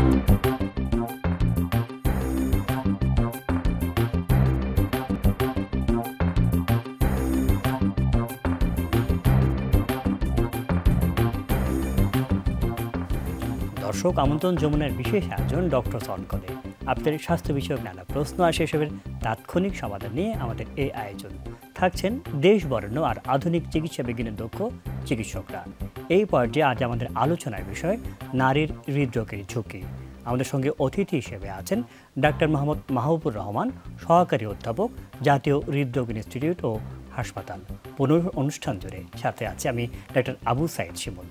দর্শক, আমন্ত্রণ যমুনার বিশেষ আয়োজন ডক্টর অন কলে। আপনাদের স্বাস্থ্য বিষয়ক নানা প্রশ্ন আর সেসবের তাৎক্ষণিক সমাধান নিয়ে আমাদের এই আয়োজন। থাকছেন দেশ বরেণ্য আর আধুনিক চিকিৎসা বিজ্ঞানের দক্ষ চিকিৎসকরা। এই পর্যায়ে আজ আমাদের আলোচনার বিষয় নারীর হৃদরোগের ঝুঁকি। আমাদের সঙ্গে অতিথি হিসেবে আছেন ডাক্তার মোহাম্মদ মাহবুবুর রহমান, সহকারী অধ্যাপক, জাতীয় হৃদরোগ ইনস্টিটিউট ও হাসপাতাল। অনুষ্ঠান জুড়ে সাথে আছে আমি ডাক্তার আবু সাইদ শিমুল।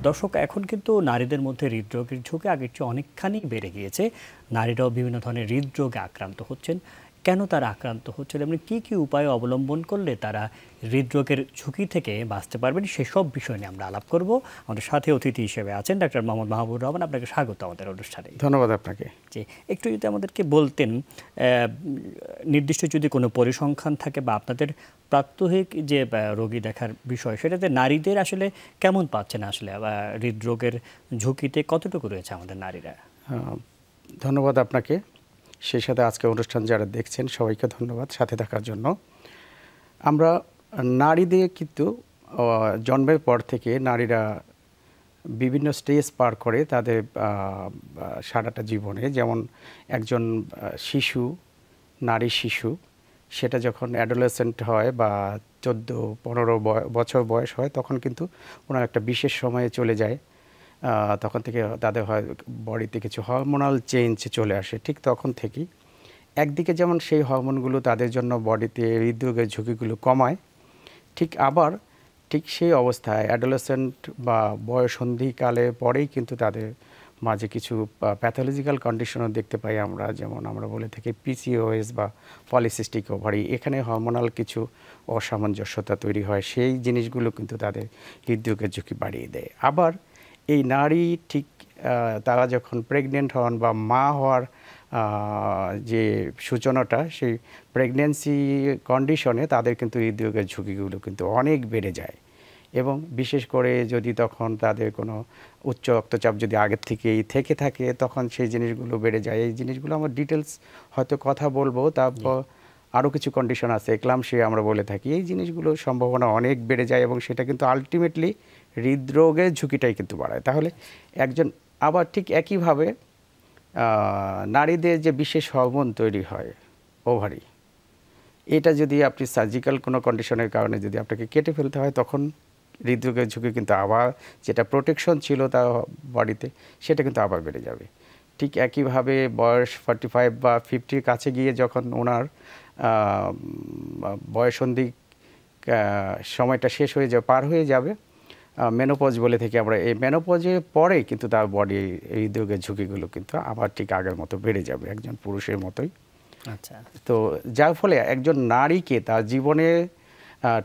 দর্শক, এখন কিন্তু নারীদের মধ্যে হৃদরোগের ঝুঁকি আগের চেয়ে অনেকখানি বেড়ে গিয়েছে। নারীরাও বিভিন্ন ধরনের হৃদরোগে আক্রান্ত হচ্ছেন। কেন তারা আক্রান্ত হচ্ছেন এবং কী কী উপায় অবলম্বন করলে তারা হৃদরোগের ঝুঁকি থেকে বাঁচতে পারবেন, সেসব বিষয় নিয়ে আমরা আলাপ করব। আমাদের সাথে অতিথি হিসেবে আছেন ডাক্তার মোহাম্মদ মাহবুবুর রহমান। আপনাকে স্বাগত আমাদের অনুষ্ঠানে। ধন্যবাদ আপনাকে। জি, একটু যদি আমাদেরকে বলতেন, নির্দিষ্ট যদি কোনো পরিসংখ্যান থাকে বা আপনাদের প্রাত্যহিক যে রোগী দেখার বিষয়, সেটাতে নারীদের আসলে কেমন পাচ্ছেন, আসলে হৃদরোগের ঝুঁকিতে কতটুকু রয়েছে আমাদের নারীরা? ধন্যবাদ আপনাকে, সেই সাথে আজকে অনুষ্ঠান যারা দেখছেন সবাইকে ধন্যবাদ সাথে থাকার জন্য। আমরা নারীদের কিন্তু জন্মের পর থেকে নারীরা বিভিন্ন স্টেজ পার করে তাদের সারাটা জীবনে। যেমন একজন শিশু, নারী শিশু, সেটা যখন অ্যাডোলেসেন্ট হয় বা 14-15 বছর বয়স হয়, তখন কিন্তু ওনার একটা বিশেষ সময়ে চলে যায়। তখন থেকে তাদের হয় বডিতে কিছু হরমোনাল চেঞ্জ চলে আসে। ঠিক তখন থেকেই একদিকে যেমন সেই হরমোনগুলো তাদের জন্য বডিতে হৃদরোগের ঝুঁকিগুলো কমায়, ঠিক সেই অবস্থায় অ্যাডোলেসেন্ট বা বয়ঃসন্ধিকালে পরেই কিন্তু তাদের মাঝে কিছু প্যাথোলজিক্যাল কন্ডিশনও দেখতে পাই আমরা। যেমন আমরা বলে থাকি পিসিওএস বা পলিসিস্টিক ওভারি। এখানে হরমোনাল কিছু অসামঞ্জস্যতা তৈরি হয়, সেই জিনিসগুলো কিন্তু তাদের হৃদরোগের ঝুঁকি বাড়িয়ে দেয়। আবার এই নারী ঠিক তারা যখন প্রেগনেন্ট হন বা মা হওয়ার যে সূচনাটা, সেই প্রেগনেন্সি কন্ডিশনে তাদের কিন্তু হৃদরোগের ঝুঁকিগুলো কিন্তু অনেক বেড়ে যায়। এবং বিশেষ করে যদি তখন তাদের কোনো উচ্চ রক্তচাপ যদি আগের থেকেই থেকে থাকে, তখন সেই জিনিসগুলো বেড়ে যায়। এই জিনিসগুলো আমরা ডিটেলস হয়তো কথা বলবো। তারপর আরও কিছু কন্ডিশন আছে, এক্লাম্পসিয়া আমরা বলে থাকি। এই জিনিসগুলোর সম্ভাবনা অনেক বেড়ে যায় এবং সেটা কিন্তু আলটিমেটলি হৃদরোগের ঝুঁকিটাই কিন্তু বাড়ায়। তাহলে একজন আবার ঠিক একইভাবে নারীদের যে বিশেষ হরমোন তৈরি হয় ওভারি, এটা যদি আপনি সার্জিক্যাল কোনো কন্ডিশনের কারণে যদি আপনাকে কেটে ফেলতে হয়, তখন হৃদরোগের ঝুঁকি কিন্তু আবার যেটা প্রোটেকশন ছিল তার বডিতে, সেটা কিন্তু আবার বেড়ে যাবে। ঠিক একইভাবে বয়স 45 বা 50 কাছে গিয়ে যখন ওনার বয়ঃসন্ধি সময়টা শেষ হয়ে যাবে, পার হয়ে যাবে, মেনোপজ বলে থাকি আমরা, এই মেনোপজে পরে কিন্তু তার বডি হৃদরোগের ঝুঁকিগুলো কিন্তু আবার ঠিক আগের মতো বেড়ে যাবে, একজন পুরুষের মতোই। আচ্ছা। তো যার ফলে একজন নারীকে তার জীবনে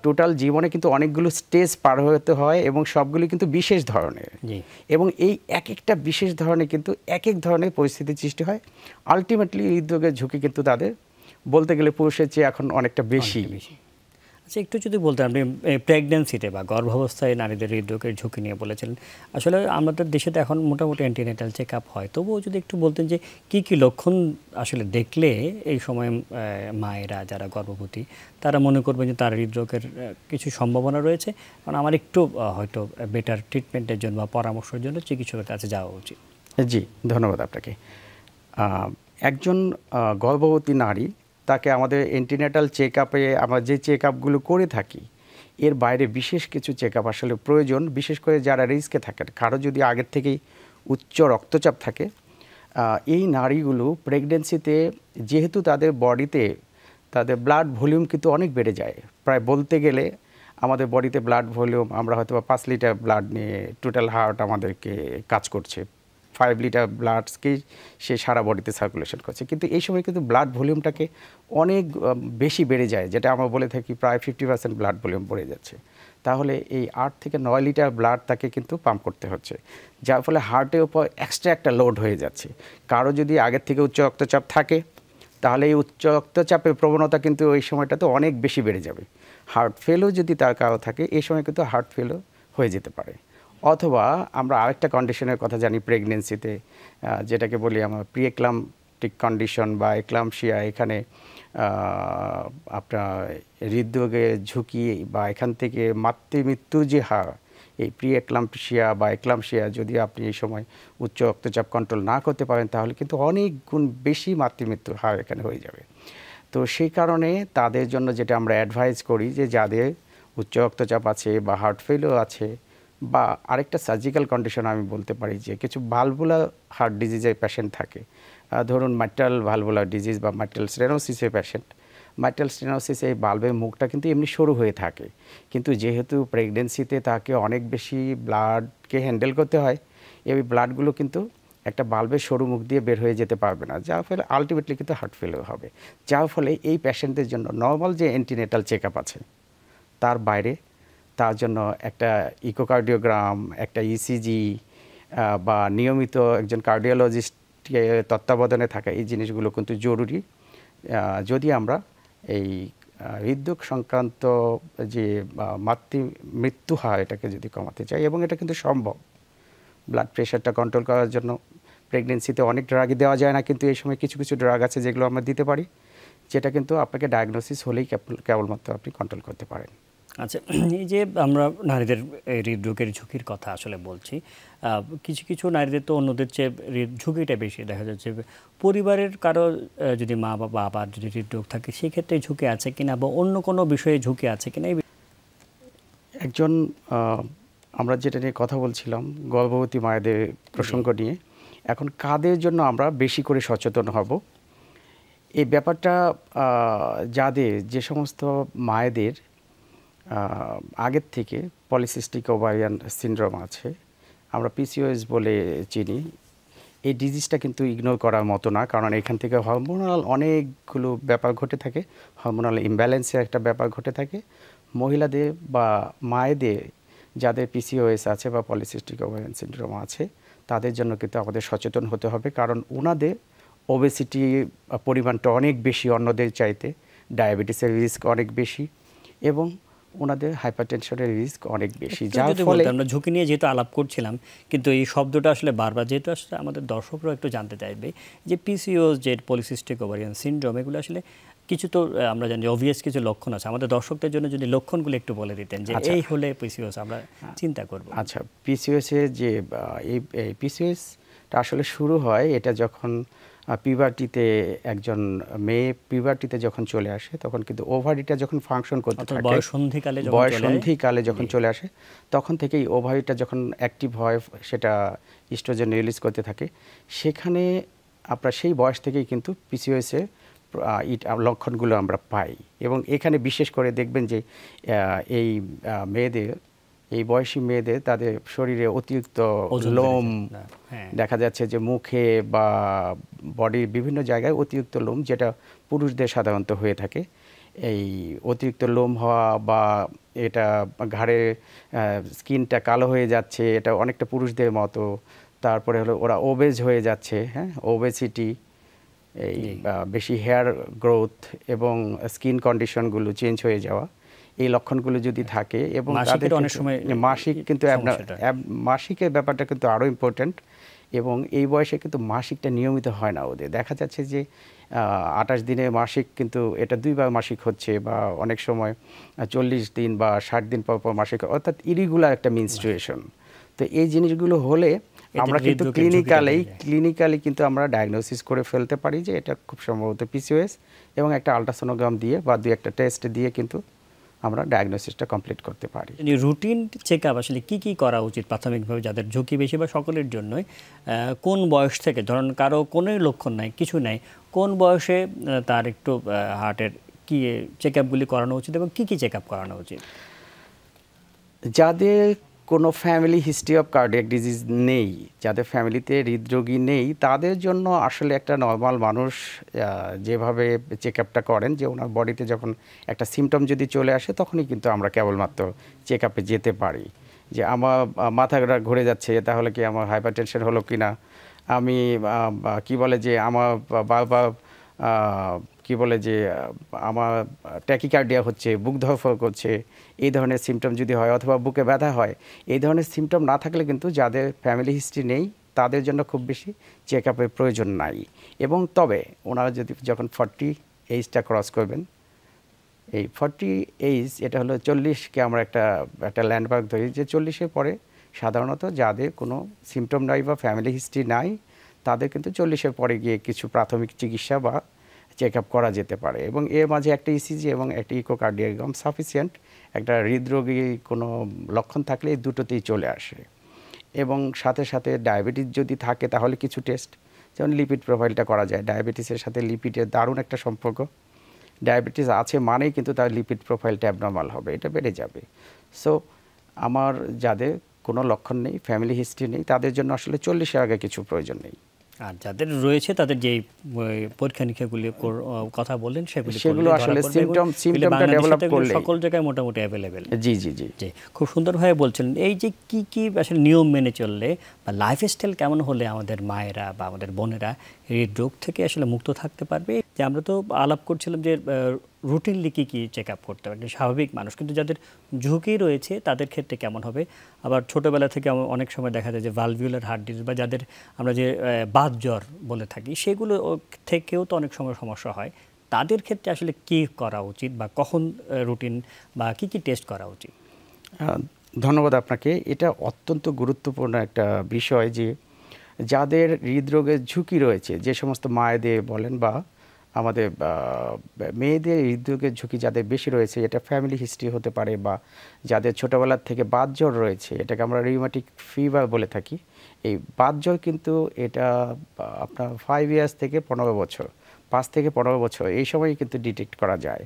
টোটাল জীবনে কিন্তু অনেকগুলো স্টেজ পার হতে হয় এবং সবগুলি কিন্তু বিশেষ ধরনের। এবং এই এক একটা বিশেষ ধরনের কিন্তু এক এক ধরনের পরিস্থিতির সৃষ্টি হয়। আলটিমেটলি হৃদরোগের ঝুঁকি কিন্তু তাদের বলতে গেলে পুরুষের চেয়ে এখন অনেকটা বেশি। আচ্ছা, একটু যদি বলতেন, আপনি প্রেগন্যান্সিতে বা গর্ভাবস্থায় নারীদের হৃদরোগের ঝুঁকি নিয়ে বলেছিলেন। আসলে আমাদের দেশে তো এখন মোটামুটি অ্যান্টিনেটাল চেক আপ হয়, তবুও যদি একটু বলতেন যে কী কী লক্ষণ আসলে দেখলে এই সময় মায়েরা যারা গর্ভবতী তারা মনে করবেন যে তার হৃদরোগের কিছু সম্ভাবনা রয়েছে, কারণ আমার একটু হয়তো বেটার ট্রিটমেন্টের জন্য বা পরামর্শের জন্য চিকিৎসকের কাছে যাওয়া উচিত। জি, ধন্যবাদ আপনাকে। একজন গর্ভবতী নারী, তাকে আমাদের অ্যান্টিনেটাল চেক আপে আমরা যে চেক আপগুলো করে থাকি, এর বাইরে বিশেষ কিছু চেক আপ আসলে প্রয়োজন। বিশেষ করে যারা রিস্কে থাকেন, কারো যদি আগের থেকেই উচ্চ রক্তচাপ থাকে, এই নারীগুলো প্রেগনেন্সিতে যেহেতু তাদের বডিতে তাদের ব্লাড ভলিউম কিন্তু অনেক বেড়ে যায়। প্রায় বলতে গেলে আমাদের বডিতে ব্লাড ভলিউম, আমরা হয়তো 5 লিটার ব্লাড নিয়ে টোটাল হার্ট আমাদেরকে কাজ করছে, 5 লিটার ব্লাডকেই সে সারা বডিতে সার্কুলেশন করছে। কিন্তু এই সময় কিন্তু ব্লাড ভলিউমটাকে অনেক বেশি বেড়ে যায়, যেটা আমরা বলে থাকি প্রায় 50% ব্লাড ভলিউম বেড়ে যাচ্ছে। তাহলে এই 8 থেকে 9 লিটার ব্লাড তাকে কিন্তু পাম্প করতে হচ্ছে, যার ফলে হার্টের উপর এক্সট্রা একটা লোড হয়ে যাচ্ছে। কারো যদি আগের থেকে উচ্চ রক্তচাপ থাকে, তাহলে এই উচ্চ রক্তচাপের প্রবণতা কিন্তু ওই সময়টাতে অনেক বেশি বেড়ে যাবে। হার্ট ফেলও যদি তার কারো থাকে, এই সময় কিন্তু হার্ট ফেলও হয়ে যেতে পারে। অথবা আমরা আরেকটা কন্ডিশনের কথা জানি প্রেগনেন্সিতে, যেটাকে বলি আমরা প্রিএক্লাম্পটিক কন্ডিশন বা এক্লাম্পসিয়া। এখানে আপনার হৃদরোগের ঝুঁকি বা এখান থেকে মাতৃমৃত্যুর যে হার, এই প্রিএক্লাম্পসিয়া বা এক্লাম্পসিয়া যদি আপনি এই সময় উচ্চ রক্তচাপ কন্ট্রোল না করতে পারেন, তাহলে কিন্তু অনেক গুণ বেশি মাতৃমৃত্যুর হার এখানে হয়ে যাবে। তো সেই কারণে তাদের জন্য যেটা আমরা অ্যাডভাইস করি, যে যাদের উচ্চ রক্তচাপ আছে বা হার্ট ফেলিওর আছে বা আরেকটা সার্জিক্যাল কন্ডিশন আমি বলতে পারি, যে কিছু ভালভুলার হার্ট ডিজিজের পেশেন্ট থাকে, ধরুন মাইট্রাল ভালভুলার ডিজিজ বা মাইট্রাল স্টেনোসিসের পেশেন্ট। মাইট্রাল স্টেনোসিস এই ভালভের মুখটা কিন্তু এমনি সরু হয়ে থাকে, কিন্তু যেহেতু প্রেগনেন্সিতে তাকে অনেক বেশি ব্লাডকে হ্যান্ডেল করতে হয়, এই ব্লাডগুলো কিন্তু একটা ভালভের সরু মুখ দিয়ে বের হয়ে যেতে পারবে না, যার ফলে আলটিমেটলি কিন্তু হার্ট ফেলিওর হবে। যার ফলে এই পেশেন্টদের জন্য নর্মাল যে অ্যান্টিনেটাল চেক আপ আছে তার বাইরে তার জন্য একটা ইকোকার্ডিওগ্রাম, একটা ইসিজি বা নিয়মিত একজন কার্ডিওলজিস্টকে তত্ত্বাবধানে থাকা, এই জিনিসগুলো কিন্তু জরুরি। যদি আমরা এই হৃদরোগ সংক্রান্ত যে মৃত্যু হার এটাকে যদি কমাতে চাই, এবং এটা কিন্তু সম্ভব। ব্লাড প্রেশারটা কন্ট্রোল করার জন্য প্রেগনেন্সিতে অনেক ড্রাগই দেওয়া যায় না, কিন্তু এই সময় কিছু কিছু ড্রাগ আছে যেগুলো আমরা দিতে পারি, যেটা কিন্তু আপনাকে ডায়াগনোসিস হলেই কেবলমাত্র আপনি কন্ট্রোল করতে পারেন। আচ্ছা, এই যে আমরা নারীদের হৃদরোগের ঝুঁকির কথা আসলে বলছি, কিছু কিছু নারীদের তো অন্যদের চেয়ে ঝুঁকিটা বেশি দেখা যাচ্ছে। পরিবারের কারো যদি মা বা বাবার যদি হৃদরোগ থাকে, সেক্ষেত্রে ঝুঁকি আছে কিনা বা অন্য কোনো বিষয়ে ঝুঁকি আছে কিনা? একজন আমরা যেটা নিয়ে কথা বলছিলাম, গর্ভবতী মায়েদের প্রসঙ্গ নিয়ে, এখন কাদের জন্য আমরা বেশি করে সচেতন হব, এই ব্যাপারটা যাদের যে সমস্ত মায়েদের আগের থেকে পলিসিস্টিক ওভারিয়ান সিনড্রোম আছে, আমরা পিসিওএস বলে চিনি, এই ডিজিজটা কিন্তু ইগনোর করার মতো না, কারণ এখান থেকে হরমোনাল অনেকগুলো ব্যাপার ঘটে থাকে, হরমোনাল ইমব্যালেন্সের একটা ব্যাপার ঘটে থাকে। মহিলাদের বা মায়েদের যাদের পিসিওএস আছে বা পলিসিস্টিক ওভারিয়ান সিনড্রোম আছে, তাদের জন্য কিন্তু আমাদের সচেতন হতে হবে, কারণ ওনাদের ওবেসিটি পরিমাণটা অনেক বেশি অন্যদের চাইতে, ডায়াবেটিসের রিস্ক অনেক বেশি, এবং ওনাদের হাইপারটেনশনের রিস্ক অনেক বেশি। যার ফলে আমরা ঝুঁকি নিয়ে যেহেতু আলাপ করছিলাম, কিন্তু এই শব্দটা আসলে বারবার যেহেতু আসলে আমাদের দর্শকরাও একটু জানতে চাইবে যে পিসিওএস, যে পলিসিস্টিক ওভারিয়ান সিনড্রোম, এগুলো আসলে কিছু তো আমরা জানি অবভিয়াস কিছু লক্ষণ আছে, আমাদের দর্শকদের জন্য যদি লক্ষণগুলো একটু বলে দিতেন যে এই হলে পিসিওএস আমরা চিন্তা করব। আচ্ছা, পিসিওএসের যে এই পিসিওএসটা আসলে শুরু হয়, এটা যখন পিউবার্টিতে একজন মেয়ে পিউবার্টিতে যখন চলে আসে, তখন কিন্তু ওভারিটা যখন ফাংশন করতে থাকে, বয়ঃসন্ধিকালে যখন চলে আসে, তখন থেকেই ওভারিটা যখন অ্যাক্টিভ হয়, সেটা ইস্ট্রোজেন রিলিজ করতে থাকে, সেখানে আপনার সেই বয়স থেকেই কিন্তু পিসিওএসের লক্ষণগুলো আমরা পাই। এবং এখানে বিশেষ করে দেখবেন যে এই মেয়েদের, এই বয়সী মেয়েদের, তাদের শরীরে অতিরিক্ত লোম দেখা যাচ্ছে, যে মুখে বা বডির বিভিন্ন জায়গায় অতিরিক্ত লোম, যেটা পুরুষদের সাধারণত হয়ে থাকে। এই অতিরিক্ত লোম হওয়া বা এটা ঘাড়ের স্কিনটা কালো হয়ে যাচ্ছে, এটা অনেকটা পুরুষদের মতো। তারপরে হলো ওরা ওবেজ হয়ে যাচ্ছে, হ্যাঁ, ওবেসিটি, এই বেশি হেয়ার গ্রোথ এবং স্কিন কন্ডিশনগুলো চেঞ্জ হয়ে যাওয়া, এই লক্ষণগুলো যদি থাকে, এবং তাদের অনেক সময় মাসিক কিন্তু মাসিকের ব্যাপারটা কিন্তু আরও ইম্পর্ট্যান্ট, এবং এই বয়সে কিন্তু মাসিকটা নিয়মিত হয় না ওদের। দেখা যাচ্ছে যে 28 দিনে মাসিক, কিন্তু এটা 2 বার মাসিক হচ্ছে, বা অনেক সময় 40 দিন বা 60 দিন পর পর মাসিক, অর্থাৎ ইরিগুলার একটা মেনস্ট্রুয়েশন। তো এই জিনিসগুলো হলে আমরা কিন্তু ক্লিনিক্যালি কিন্তু আমরা ডায়াগনোসিস করে ফেলতে পারি যে এটা খুব সম্ভবত পিসিওএস, এবং একটা আলট্রাসোনোগ্রাম দিয়ে বা 2-1টা টেস্ট দিয়ে কিন্তু আমরা ডায়াগনোসিসটা কমপ্লিট করতে পারি। রুটিন চেকআপ আসলে কি করা উচিত প্রাথমিকভাবে যাদের ঝুঁকি বেশি বা সকলের জন্যই? কোন বয়স থেকে, ধরুন কারো কোনো লক্ষণ নাই, কিছু নাই, কোন বয়সে তার একটু হার্টের কি চেকআপগুলি করানো উচিত এবং কি চেকআপ করানো উচিত? যাদের কোনো family history of cardiac disease নেই, যাদের ফ্যামিলিতে হৃদরোগী নেই, তাদের জন্য আসলে একটা নর্মাল মানুষ যেভাবে চেক আপটা করেন, যে ওনার বডিতে যখন একটা সিমটম যদি চলে আসে, তখনই কিন্তু আমরা কেবলমাত্র চেক আপে যেতে পারি। যে আমার মাথা ঘুরে যাচ্ছে, তাহলে কি আমার হাইপারটেনশন হলো কি না, আমি কি বলে যে আমার বারবার কি বলে যে আমার ট্যাকিকার্ডিয়া হচ্ছে, বুক ধড়ফড় করছে, এই ধরনের সিমটম যদি হয়, অথবা বুকে ব্যথা হয়, এই ধরনের সিমটম না থাকলে কিন্তু যাদের ফ্যামিলি হিস্ট্রি নেই তাদের জন্য খুব বেশি চেক আপের প্রয়োজন নাই। এবং তবে ওনারা যদি যখন 40 এইজটা ক্রস করবেন, এই 40 এইজ এটা হলো 40কে আমরা একটা ল্যান্ডমার্ক ধরি, যে 40-এর পরে সাধারণত যাদের কোনো সিমটম নাই বা ফ্যামিলি হিস্ট্রি নাই তাদের কিন্তু 40-এর পরে গিয়ে কিছু প্রাথমিক চিকিৎসা বা চেক আপ করা যেতে পারে। এবং এর মাঝে একটা ইসিজি এবং একটা ইকোকার্ডিওগ্রাম সাফিসিয়েন্ট। একটা হৃদরোগী কোনো লক্ষণ থাকলে এই দুটোতেই চলে আসে। এবং সাথে সাথে ডায়াবেটিস যদি থাকে তাহলে কিছু টেস্ট, যেমন লিপিড প্রোফাইলটা করা যায়। ডায়াবেটিসের সাথে লিপিডের দারুণ একটা সম্পর্ক। ডায়াবেটিস আছে মানেই কিন্তু তার লিপিড প্রোফাইলটা অ্যাবনর্মাল হবে, এটা বেড়ে যাবে। সো আমার যাদের কোনো লক্ষণ নেই, ফ্যামিলি হিস্ট্রি নেই, তাদের জন্য আসলে 40-এর আগে কিছু প্রয়োজন নেই। আর যাদের রয়েছে তাদের যে পরীক্ষা নিরীক্ষাগুলি কথা বললেন সেগুলো আসলে সিমটমটা ডেভেলপ করলে সকল জায়গায় মোটামুটি অ্যাভেলেবেল। জি জি জি জি, খুব সুন্দরভাবে বলছেন। এই যে কি কি আসলে নিয়ম মেনে চললে বা লাইফস্টাইল কেমন হলে আমাদের মায়েরা বা আমাদের বোনেরা এই রোগ থেকে আসলে মুক্ত থাকতে পারবে? যে আমরা তো আলাপ করছিলাম যে রুটিনলি কী কী চেক আপ করতে হবে স্বাভাবিক মানুষ, কিন্তু যাদের ঝুঁকি রয়েছে তাদের ক্ষেত্রে কেমন হবে? আবার ছোটোবেলা থেকে অনেক সময় দেখা যায় যে ভালভিউলার হার্ট ডিজিজ বা যাদের আমরা যে বাত জ্বর বলে থাকি সেগুলো থেকেও তো অনেক সময় সমস্যা হয়। তাদের ক্ষেত্রে আসলে কি করা উচিত বা কখন রুটিন বা কি কি টেস্ট করা উচিত? ধন্যবাদ আপনাকে। এটা অত্যন্ত গুরুত্বপূর্ণ একটা বিষয় যে যাদের হৃদরোগের ঝুঁকি রয়েছে, যে সমস্ত মায়েদের বলেন বা আমাদের মেয়েদের হৃদরোগের ঝুঁকি যাদের বেশি রয়েছে, এটা ফ্যামিলি হিস্ট্রি হতে পারে, বা যাদের ছোটোবেলার থেকে বাত জ্বর রয়েছে, এটাকে আমরা রিউম্যাটিক ফিভার বলে থাকি। এই বাত জ্বর কিন্তু এটা আপনার 5 ইয়ার্স থেকে 15 বছর, 5 থেকে 15 বছর এই সময়ই কিন্তু ডিটেক্ট করা যায়।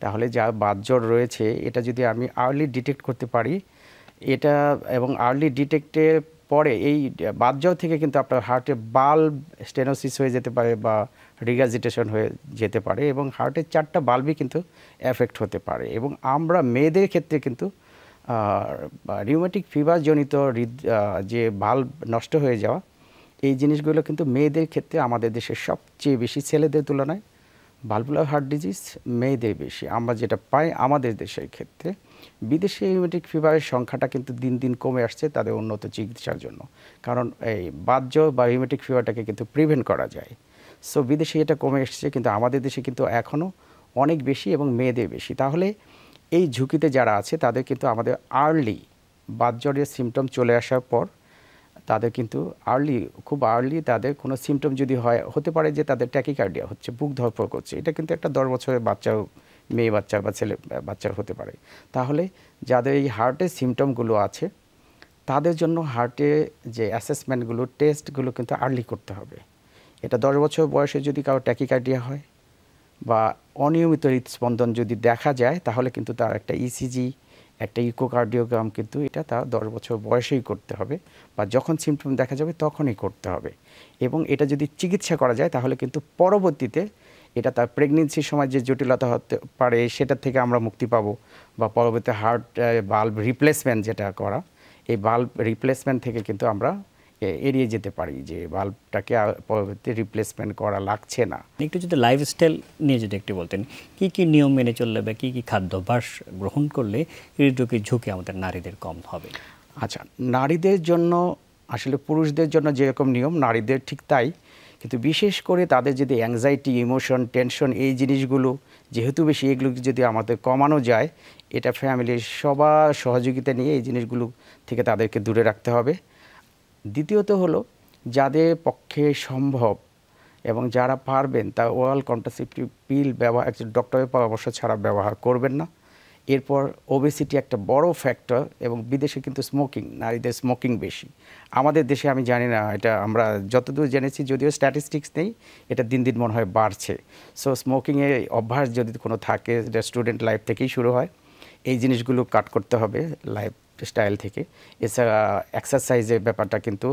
তাহলে যা বাত জ্বর রয়েছে এটা যদি আমি আর্লি ডিটেক্ট করতে পারি, এটা এবং আর্লি ডিটেক্টের পরে এই বাত জ্বর থেকে কিন্তু আপনার হার্টে বাল্ব স্টেনোসিস হয়ে যেতে পারে বা রিগাজিটেশন হয়ে যেতে পারে, এবং হার্টের 4টা বাল্বই কিন্তু এফেক্ট হতে পারে। এবং আমরা মেয়েদের ক্ষেত্রে কিন্তু রিউম্যাটিক ফিভার জনিত যে বাল্ব নষ্ট হয়ে যাওয়া, এই জিনিসগুলো কিন্তু মেয়েদের ক্ষেত্রে আমাদের দেশে সবচেয়ে বেশি, ছেলেদের তুলনায় ভালভুলার হার্ট ডিজিজ মেয়েদের বেশি আমরা যেটা পাই আমাদের দেশের ক্ষেত্রে। বিদেশে রিউম্যাটিক ফিভারের সংখ্যাটা কিন্তু দিন দিন কমে আসছে তাদের উন্নত চিকিৎসার জন্য, কারণ এই বাত জ্বর বা রিউম্যাটিক ফিভারটাকে কিন্তু প্রিভেন্ট করা যায়। সো বিদেশে এটা কমে এসেছে, কিন্তু আমাদের দেশে কিন্তু এখনও অনেক বেশি এবং মেয়েদের বেশি। তাহলে এই ঝুঁকিতে যারা আছে তাদের কিন্তু আমাদের আর্লি বাত জ্বরের সিমটম চলে আসার পর তাদের কিন্তু খুব আর্লি তাদের কোনো সিমটম যদি হতে পারে যে তাদের ট্যাকিকার্ডিয়া হচ্ছে, বুক ধড়ফড় করছে, এটা কিন্তু একটা 10 বছরের বাচ্চাও, মেয়ে বাচ্চা বা ছেলে বাচ্চার হতে পারে। তাহলে যাদের এই হার্টের সিমটমগুলো আছে তাদের জন্য হার্টে যে অ্যাসেসমেন্টগুলো, টেস্টগুলো কিন্তু আর্লি করতে হবে। এটা 10 বছর বয়সে যদি কারো ট্যাকিকার্ডিয়া হয় বা অনিয়মিত হৃদস্পন্দন যদি দেখা যায়, তাহলে কিন্তু তার একটা ইসিজি, একটা ইকোকার্ডিওগ্রাম কিন্তু এটা তার 10 বছর বয়সেই করতে হবে, বা যখন সিমটম দেখা যাবে তখনই করতে হবে। এবং এটা যদি চিকিৎসা করা যায় তাহলে কিন্তু পরবর্তীতে এটা তার প্রেগনেন্সির সময় যে জটিলতা হতে পারে সেটা থেকে আমরা মুক্তি পাবো, বা পরবর্তী হার্ট বাল্ব রিপ্লেসমেন্ট যেটা করা, এই বাল্ব রিপ্লেসমেন্ট থেকে কিন্তু আমরা এড়িয়ে যেতে পারি, যে বাল্বটাকে পরবর্তী রিপ্লেসমেন্ট করা লাগছে না। একটু যদি লাইফস্টাইল নিয়ে যদি একটু বলতেন, কি কি নিয়ম মেনে চললে বা কি কি খাদ্যাভ্যাস গ্রহণ করলে হৃদরোগের ঝুঁকি আমাদের নারীদের কম হবে? আচ্ছা, নারীদের জন্য আসলে পুরুষদের জন্য যেরকম নিয়ম নারীদের ঠিক তাই, কিন্তু বিশেষ করে তাদের যদি অ্যাংজাইটি, ইমোশন, টেনশন এই জিনিসগুলো যেহেতু বেশি, এগুলো যদি আমাদের কমানো যায়, এটা ফ্যামিলির সবার সহযোগিতা নিয়ে এই জিনিসগুলো থেকে তাদেরকে দূরে রাখতে হবে। দ্বিতীয়ত হলো যাদের পক্ষে সম্ভব এবং যারা পারবেন তা ওরাল কন্ট্রাসেপটিভ পিল ব্যবহার ডক্টরের পরামর্শ ছাড়া ব্যবহার করবেন না। এরপর ওবেসিটি একটা বড় ফ্যাক্টর, এবং বিদেশে কিন্তু স্মোকিং, নারীদের স্মোকিং বেশি। আমাদের দেশে আমি জানি না, এটা আমরা যতদূর জেনেছি, যদিও স্ট্যাটিস্টিক্স নেই, এটা দিন দিন মনে হয় বাড়ছে। সো স্মোকিংয়ের অভ্যাস যদি কোনো থাকে, এটা স্টুডেন্ট লাইফ থেকেই শুরু হয়, এই জিনিসগুলো কাট করতে হবে লাইফ স্টাইল থেকে। এছাড়া এক্সারসাইজের ব্যাপারটা কিন্তু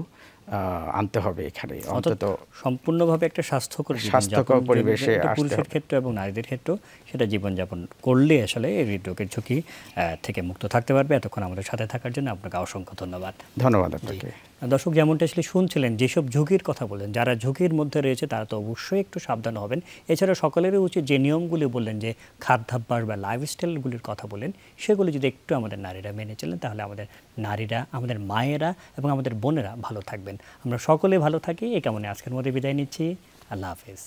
আনতে হবে এখানে, অন্তত সম্পূর্ণভাবে একটা স্বাস্থ্যকর পরিবেশে পুরুষের ক্ষেত্রে এবং নারীদের ক্ষেত্রেও সেটা জীবনযাপন করলে আসলে এই হৃদরোগের ঝুঁকি থেকে মুক্ত থাকতে পারবে। এতক্ষণ আমাদের সাথে থাকার জন্য আপনাকে অসংখ্য ধন্যবাদ। ধন্যবাদ আপনাকে। দর্শক, যেমনটা আসলে শুনছিলেন, যেসব ঝুঁকির কথা বললেন, যারা ঝুঁকির মধ্যে রয়েছে তারা তো অবশ্যই একটু সাবধান হবেন। এছাড়া সকলেরই উচিত যে নিয়মগুলি বললেন, যে খাদ্যাভ্যাস বা লাইফস্টাইলগুলির কথা বলেন, সেগুলি যদি একটু আমাদের নারীরা মেনে চলেন, তাহলে আমাদের নারীরা, আমাদের মায়েরা এবং আমাদের বোনেরা ভালো থাকবেন। আমরা সকলে ভালো থাকি এই কামনে আজকের মধ্যে বিদায় নিচ্ছি। আল্লাহ হাফেজ।